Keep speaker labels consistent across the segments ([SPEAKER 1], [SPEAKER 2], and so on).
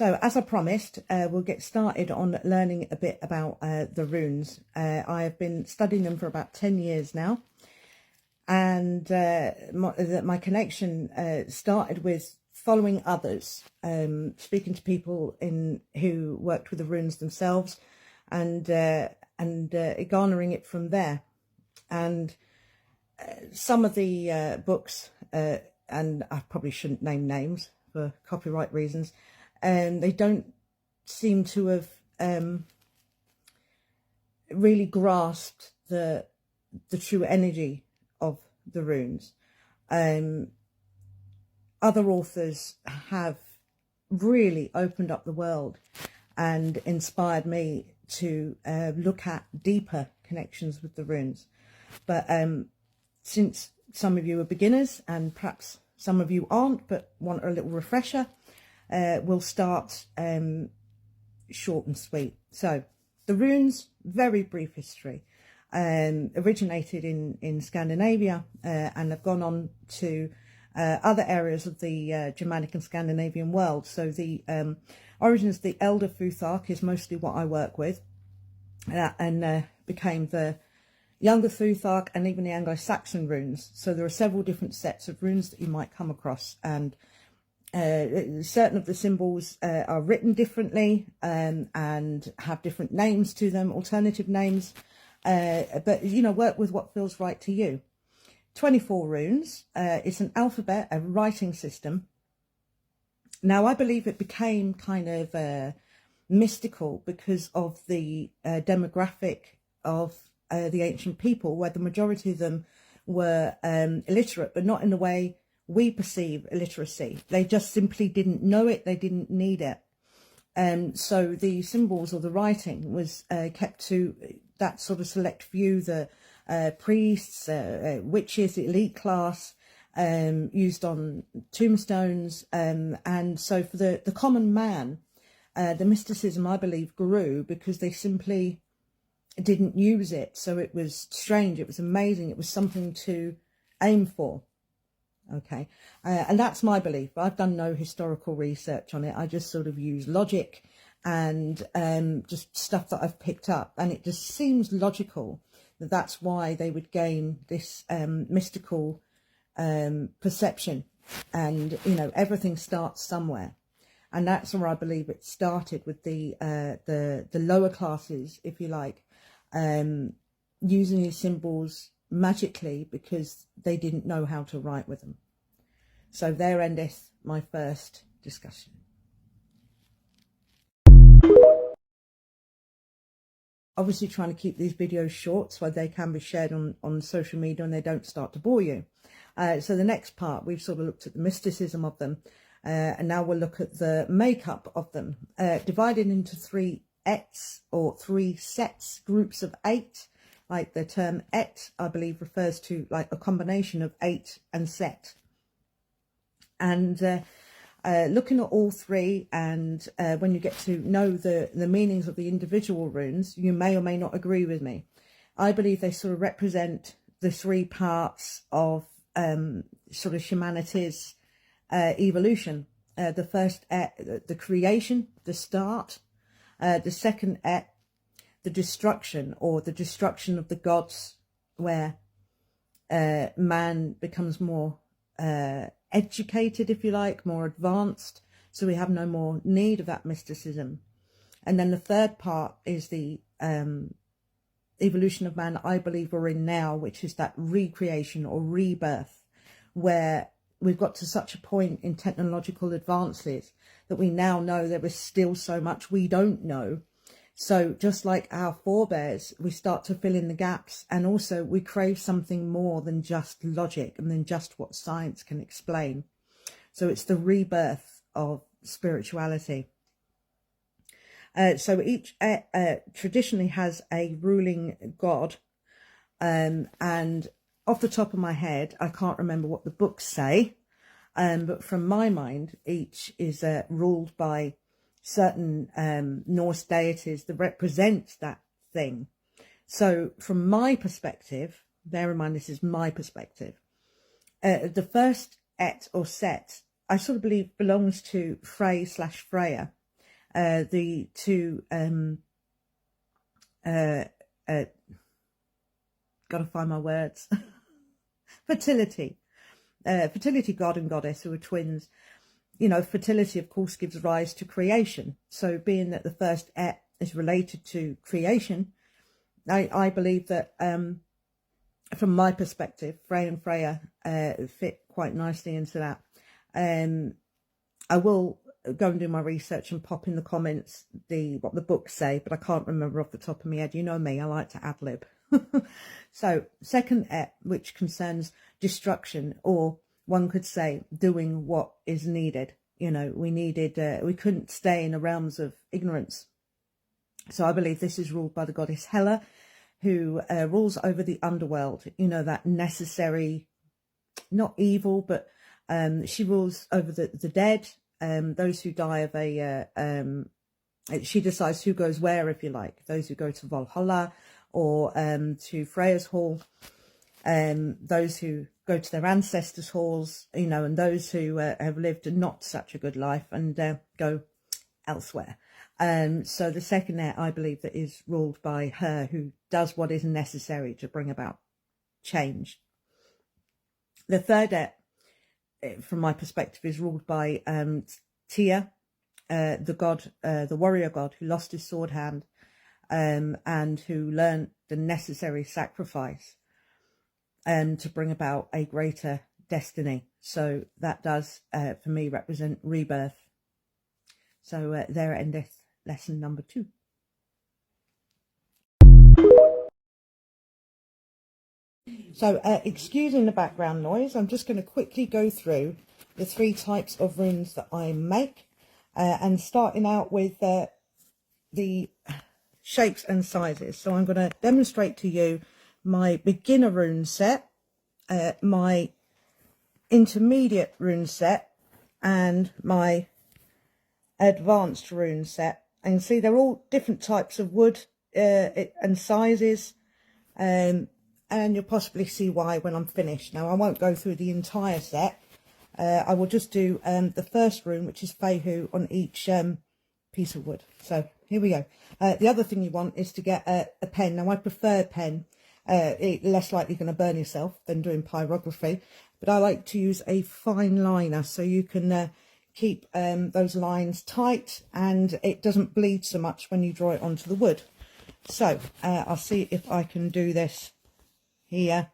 [SPEAKER 1] So, as I promised, we'll get started on learning a bit about the runes. I have been studying them for about 10 years now, and my connection started with following others, speaking to people who worked with the runes themselves, and garnering it from there. And some of the books, and I probably shouldn't name names for copyright reasons, they don't seem to have really grasped the true energy of the runes. Other authors have really opened up the world and inspired me to look at deeper connections with the runes. But since some of you are beginners and perhaps some of you aren't but want a little refresher, we'll start short and sweet. So the runes, very brief history, originated in Scandinavia and have gone on to other areas of the Germanic and Scandinavian world. So the origins of the Elder Futhark is mostly what I work with, and became the Younger Futhark and even the Anglo-Saxon runes. So there are several different sets of runes that you might come across, and certain of the symbols are written differently and have different names to them, alternative names, but you know, work with what feels right to you. 24 runes. It's an alphabet, a writing system. Now, I believe it became kind of mystical because of the demographic of the ancient people, where the majority of them were illiterate, but not in the way we perceive illiteracy. They just simply didn't know it, they didn't need it. So the symbols or the writing was kept to that sort of select few, the priests, witches, the elite class, used on tombstones. And so for the common man, the mysticism, I believe, grew because they simply didn't use it. So it was strange, it was amazing, it was something to aim for. Okay, and that's my belief. I've done no historical research on it. I just sort of use logic and just stuff that I've picked up, and it just seems logical that that's why they would gain this mystical perception. And you know, everything starts somewhere, and that's where I believe it started, with the lower classes, if you like, using these symbols magically because they didn't know how to write with them. So there endeth my first discussion. Obviously trying to keep these videos short so they can be shared on social media and they don't start to bore you. So the next part, we've sort of looked at the mysticism of them, and now we'll look at the makeup of them, divided into 3 ets, or 3 sets, groups of 8. Like the term et, I believe, refers to like a combination of 8 and set. And looking at all 3, and when you get to know the meanings of the individual runes, you may or may not agree with me. I believe they sort of represent the 3 parts of sort of humanity's evolution. The first et, the creation, the start. The second et, the destruction, or the destruction of the gods, where man becomes more educated, if you like, more advanced, so we have no more need of that mysticism. And then the third part is the evolution of man I believe we're in now, which is that recreation or rebirth, where we've got to such a point in technological advances that we now know there is still so much we don't know. So just like our forebears, we start to fill in the gaps, and also we crave something more than just logic and than just what science can explain. So it's the rebirth of spirituality. So each traditionally has a ruling god, and off the top of my head, I can't remember what the books say, but from my mind, each is ruled by certain Norse deities that represent that thing. So from my perspective, bear in mind this is my perspective, the first et or set, I sort of believe belongs to Frey/Freya, the two, gotta find my words, fertility god and goddess, who are twins. You know, fertility, of course, gives rise to creation. So being that the first Et is related to creation, I believe that, from my perspective, Frey and Freya fit quite nicely into that. I will go and do my research and pop in the comments what the books say, but I can't remember off the top of my head. You know me, I like to ad-lib. So second Et, which concerns destruction, or one could say doing what is needed. You know, we couldn't stay in the realms of ignorance. So I believe this is ruled by the goddess Hela, who rules over the underworld. You know, that necessary, not evil, but she rules over the dead, those who die of she decides who goes where, if you like. Those who go to Valhalla or to Freya's hall, those who go to their ancestors' halls, you know, and those who have lived not such a good life and go elsewhere. So the second Et, I believe, that is ruled by her, who does what is necessary to bring about change. The third Et, from my perspective, is ruled by Tia, the god, the warrior god, who lost his sword hand, and who learned the necessary sacrifice to bring about a greater destiny. So that does, for me, represent rebirth. So there endeth lesson number 2. So excusing the background noise, I'm just going to quickly go through the 3 types of runes that I make, and starting out with the shapes and sizes. So I'm going to demonstrate to you my beginner rune set, my intermediate rune set, and my advanced rune set. And see, they're all different types of wood and sizes, and you'll possibly see why when I'm finished. Now, I won't go through the entire set. I will just do the first rune, which is Fehu, on each piece of wood. So here we go. The other thing you want is to get a pen. Now, I prefer a pen. It's less likely going to burn yourself than doing pyrography, but I like to use a fine liner, so you can keep those lines tight and it doesn't bleed so much when you draw it onto the wood. So I'll see if I can do this here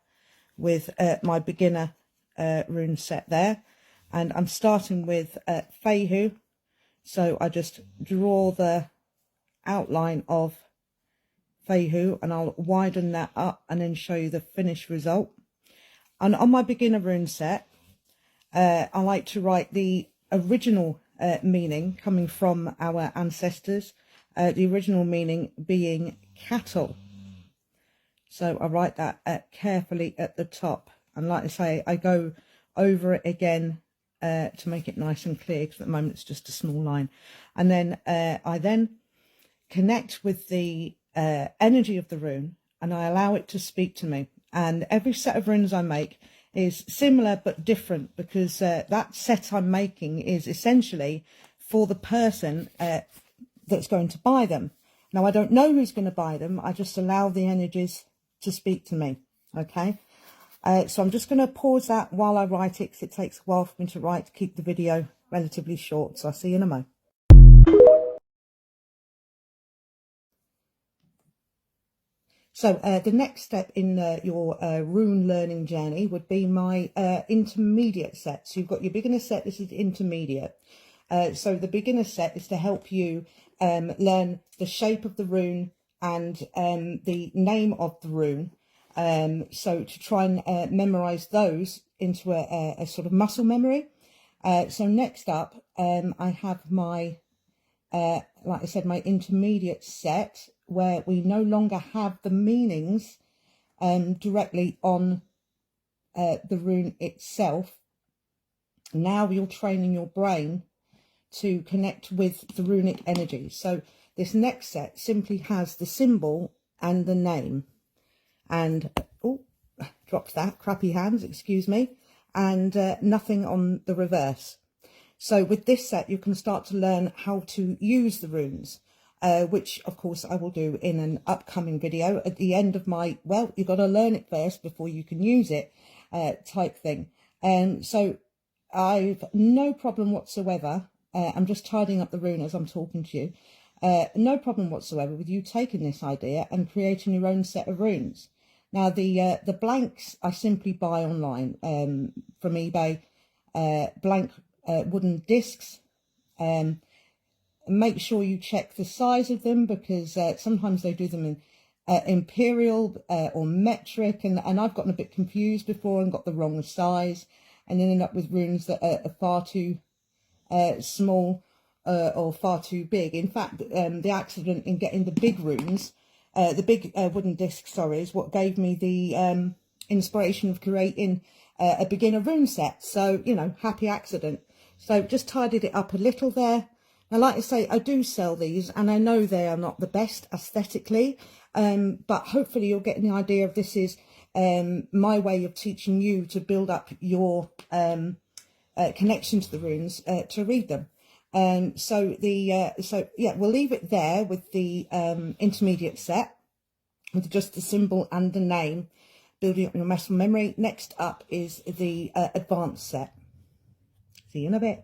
[SPEAKER 1] with my beginner rune set there, and I'm starting with Fehu. So I just draw the outline of Fehu and I'll widen that up and then show you the finished result. And on my beginner rune set, I like to write the original meaning coming from our ancestors, the original meaning being cattle. So I write that carefully at the top, and like I say, I go over it again to make it nice and clear, because at the moment it's just a small line. And then I then connect with the energy of the rune, and I allow it to speak to me. And every set of runes I make is similar but different, because that set I'm making is essentially for the person that's going to buy them. Now, I don't know who's going to buy them. I just allow the energies to speak to me. Okay. So I'm just going to pause that while I write it, because it takes a while for me to write, to keep the video relatively short. So I'll see you in a moment. So the next step in your rune learning journey would be my intermediate set. So you've got your beginner set, this is intermediate. So the beginner set is to help you learn the shape of the rune and the name of the rune. So to try and memorize those into a sort of muscle memory. So next up, I have my, like I said, my intermediate set, where we no longer have the meanings directly on the rune itself. Now you're training your brain to connect with the runic energy. So this next set simply has the symbol and the name. And, oh, dropped that, crappy hands, excuse me, and nothing on the reverse. So with this set, you can start to learn how to use the runes, which of course I will do in an upcoming video at the end of my, well, you've got to learn it first before you can use it type thing. And so I've no problem whatsoever. I'm just tidying up the rune as I'm talking to you. No problem whatsoever with you taking this idea and creating your own set of runes. Now the blanks I simply buy online from eBay, blank wooden discs. Make sure you check the size of them, because sometimes they do them in imperial or metric, and I've gotten a bit confused before and got the wrong size and ended up with runes that are far too small or far too big. In fact, the accident in getting the big runes, the big wooden disc, sorry, is what gave me the inspiration of creating a beginner rune set. So, you know, happy accident. So just tidied it up a little there. Now, like I say, I do sell these, and I know they are not the best aesthetically, but hopefully you're getting the idea of this is my way of teaching you to build up your connection to the runes to read them. So yeah, we'll leave it there with the intermediate set with just the symbol and the name, building up your muscle memory. Next up is the advanced set. See you in a bit.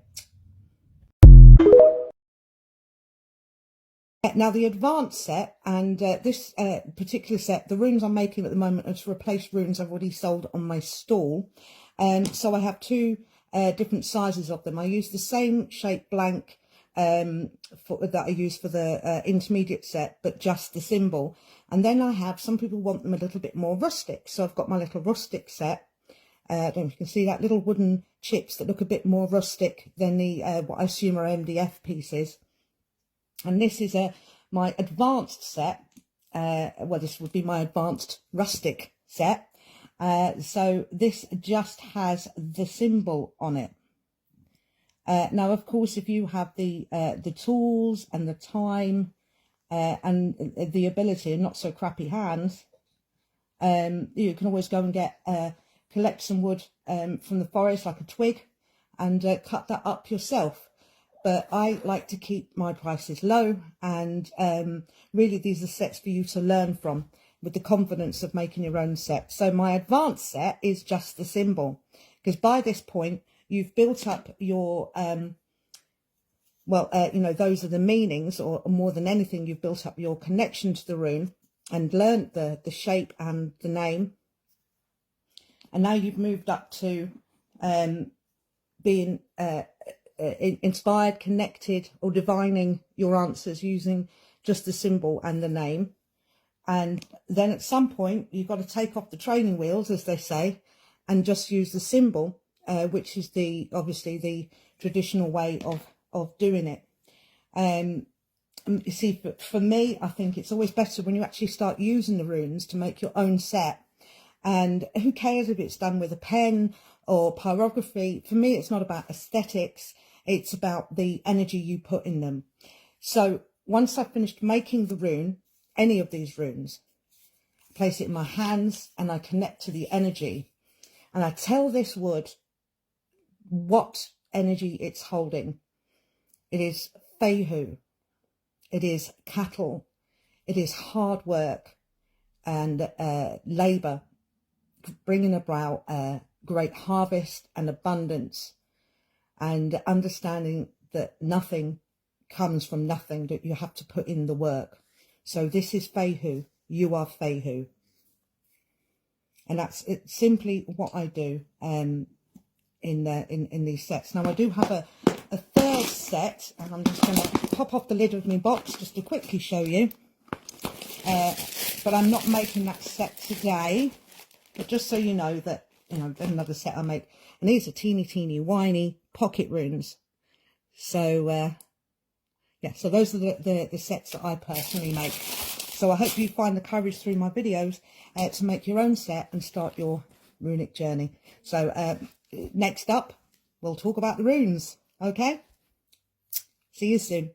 [SPEAKER 1] Now the advanced set, and this particular set, the runes I'm making at the moment are to replace runes I've already sold on my stall. So I have two different sizes of them. I use the same shape blank that I use for the intermediate set, but just the symbol. And then I have, some people want them a little bit more rustic, so I've got my little rustic set. I don't know if you can see that, little wooden chips that look a bit more rustic than the what I assume are MDF pieces. And this is my advanced set. Well, this would be my advanced rustic set. So this just has the symbol on it. Now, of course, if you have the tools and the time and the ability and not so crappy hands, you can always go and collect some wood from the forest, like a twig, and cut that up yourself. But I like to keep my prices low, and really these are sets for you to learn from with the confidence of making your own set. So my advanced set is just the symbol, because by this point you've built up your, you know, those are the meanings, or more than anything, you've built up your connection to the rune and learnt the shape and the name. And now you've moved up to being inspired, connected, or divining your answers using just the symbol and the name. And then at some point you've got to take off the training wheels, as they say, and just use the symbol, which is obviously the traditional way of doing it. You see, for me, I think it's always better when you actually start using the runes to make your own set. And who cares if it's done with a pen or pyrography? For me, it's not about aesthetics. It's about the energy you put in them. So once I've finished making the rune, any of these runes, I place it in my hands and I connect to the energy. And I tell this wood what energy it's holding. It is Feihu. It is cattle. It is hard work and labour, bringing about a great harvest and abundance, and understanding that nothing comes from nothing, that you have to put in the work. So this is Feihu. You are Feihu. And that's simply what I do in these sets. Now I do have a third set, and I'm just going to pop off the lid of my box just to quickly show you. But I'm not making that set today. But just so you know that, you know, there's another set I make. And these are teeny whiny pocket runes. So, yeah, so those are the sets that I personally make. So I hope you find the courage through my videos to make your own set and start your runic journey. So next up, we'll talk about the runes. Okay? See you soon.